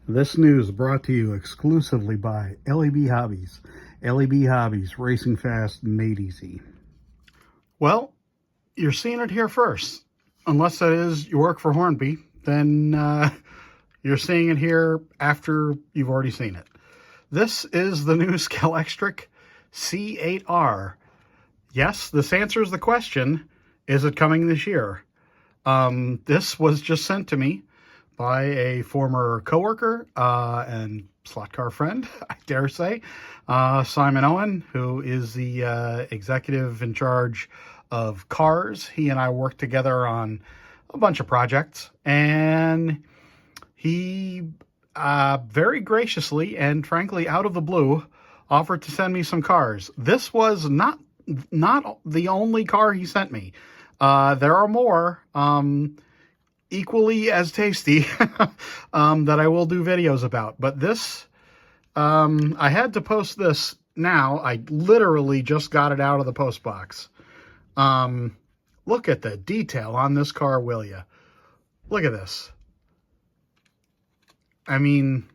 This news brought to you exclusively by LEB Hobbies. LEB Hobbies, racing fast, made easy. Well, you're seeing it here first. Unless that is you work for Hornby, then you're seeing it here after you've already seen it. This is the new Scalextric C8.R. Yes, this answers the question, is it coming this year? This was just sent to me by a former coworker and slot car friend, I dare say, Simon Owen, who is the executive in charge of cars. He and I worked together on a bunch of projects, and he very graciously and frankly out of the blue offered to send me some cars. This was not the only car he sent me. There are more equally as tasty that I will do videos about. But this, I had to post this now. I literally just got it out of the post box. Look at the detail on this car, will ya? Look at this. I mean,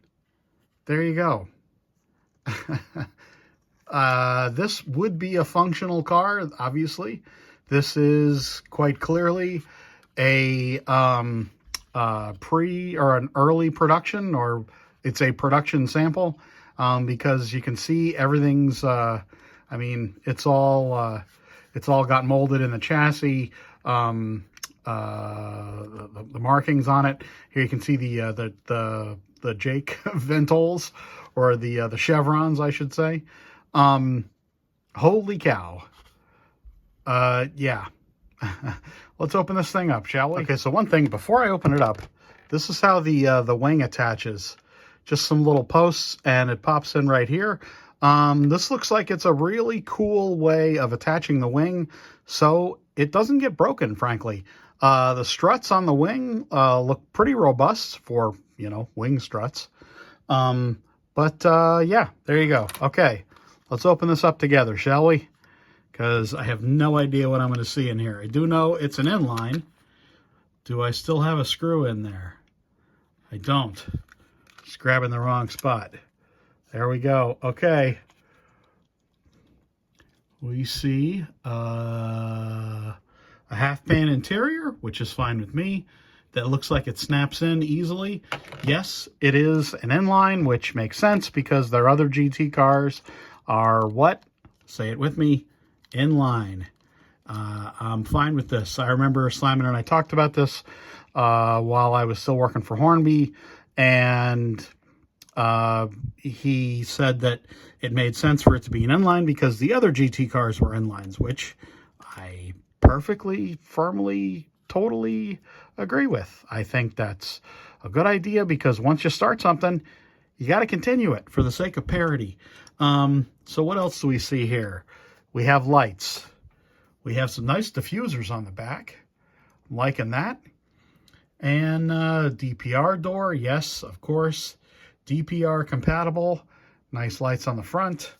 there you go. This would be a functional car, obviously. This is quite clearly a pre or an early production, or it's a production sample, because you can see everything's I mean, it's all got molded in the chassis. The markings on it here, you can see the Jake ventals, or the chevrons, I should say. Holy cow. Yeah. Let's open this thing up, shall we? Okay, so one thing, before I open it up, this is how the wing attaches. Just some little posts, and it pops in right here. This looks like it's a really cool way of attaching the wing, so it doesn't get broken, frankly. The struts on the wing look pretty robust for, you know, wing struts. Yeah, there you go. Okay, let's open this up together, shall we? Because I have no idea what I'm going to see in here. I do know it's an inline. Do I still have a screw in there? I don't. Just grabbing the wrong spot. There we go. Okay. We see a half-pan interior, which is fine with me. That looks like it snaps in easily. Yes, it is an inline, which makes sense because their other GT cars are what? Say it with me. Inline. I'm fine with this. I remember Simon and I talked about this while I was still working for Hornby, and he said that it made sense for it to be an inline because the other GT cars were inlines, which I perfectly, firmly, totally agree with. I think that's a good idea because once you start something, you got to continue it for the sake of parity. So what else do we see here? We have lights. We have some nice diffusers on the back. I'm liking that. And DPR door, yes, of course. DPR compatible. Nice lights on the front.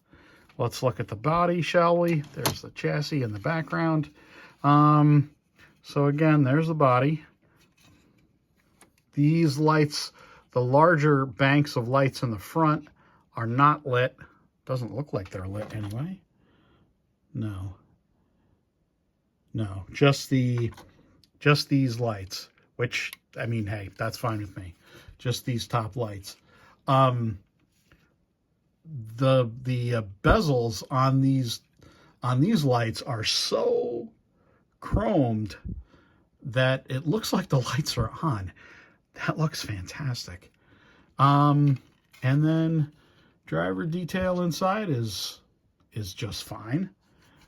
Let's look at the body, shall we? There's the chassis in the background. So again, there's the body. These lights, the larger banks of lights in the front are not lit. Doesn't look like they're lit anyway. No, just these lights, which, I mean, hey, that's fine with me. Just these top lights. The bezels on these lights are so chromed that it looks like the lights are on. That looks fantastic. And then driver detail inside is just fine.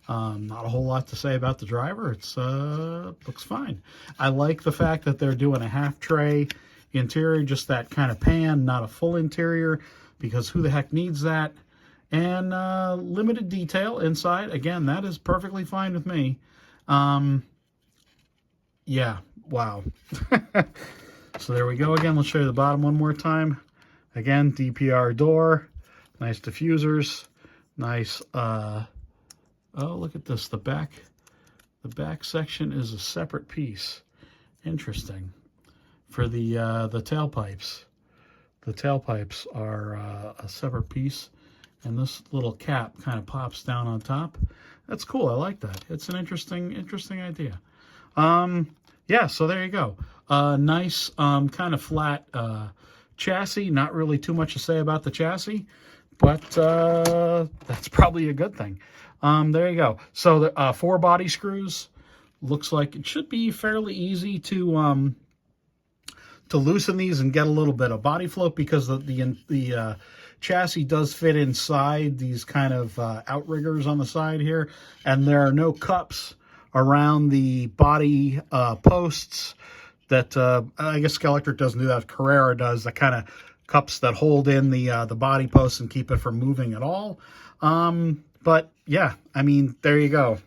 Not a whole lot to say about the driver. It's looks fine. I like the fact that they're doing a half tray interior, just that kind of pan, not a full interior, because who the heck needs that? And limited detail inside. Again, that is perfectly fine with me. Yeah, wow. So there we go again. Let's show you the bottom one more time. Again, DPR door, nice diffusers, nice oh, look at this. The back section is a separate piece. Interesting. For the tailpipes. the tailpipes are a separate piece, and this little cap kind of pops down on top. That's cool. I like that. It's an interesting idea. Yeah, so there you go. Nice, kind of flat chassis. Not really too much to say about the chassis, but that's probably a good thing. There you go. So the 4 body screws. Looks like it should be fairly easy to loosen these and get a little bit of body float, because the chassis does fit inside these kind of outriggers on the side here, and there are no cups around the body posts that I guess Scalextric doesn't do that. Carrera does, the kind of cups that hold in the body posts and keep it from moving at all. But yeah, I mean, there you go.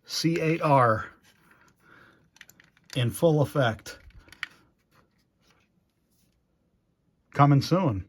C8.R in full effect. Coming soon.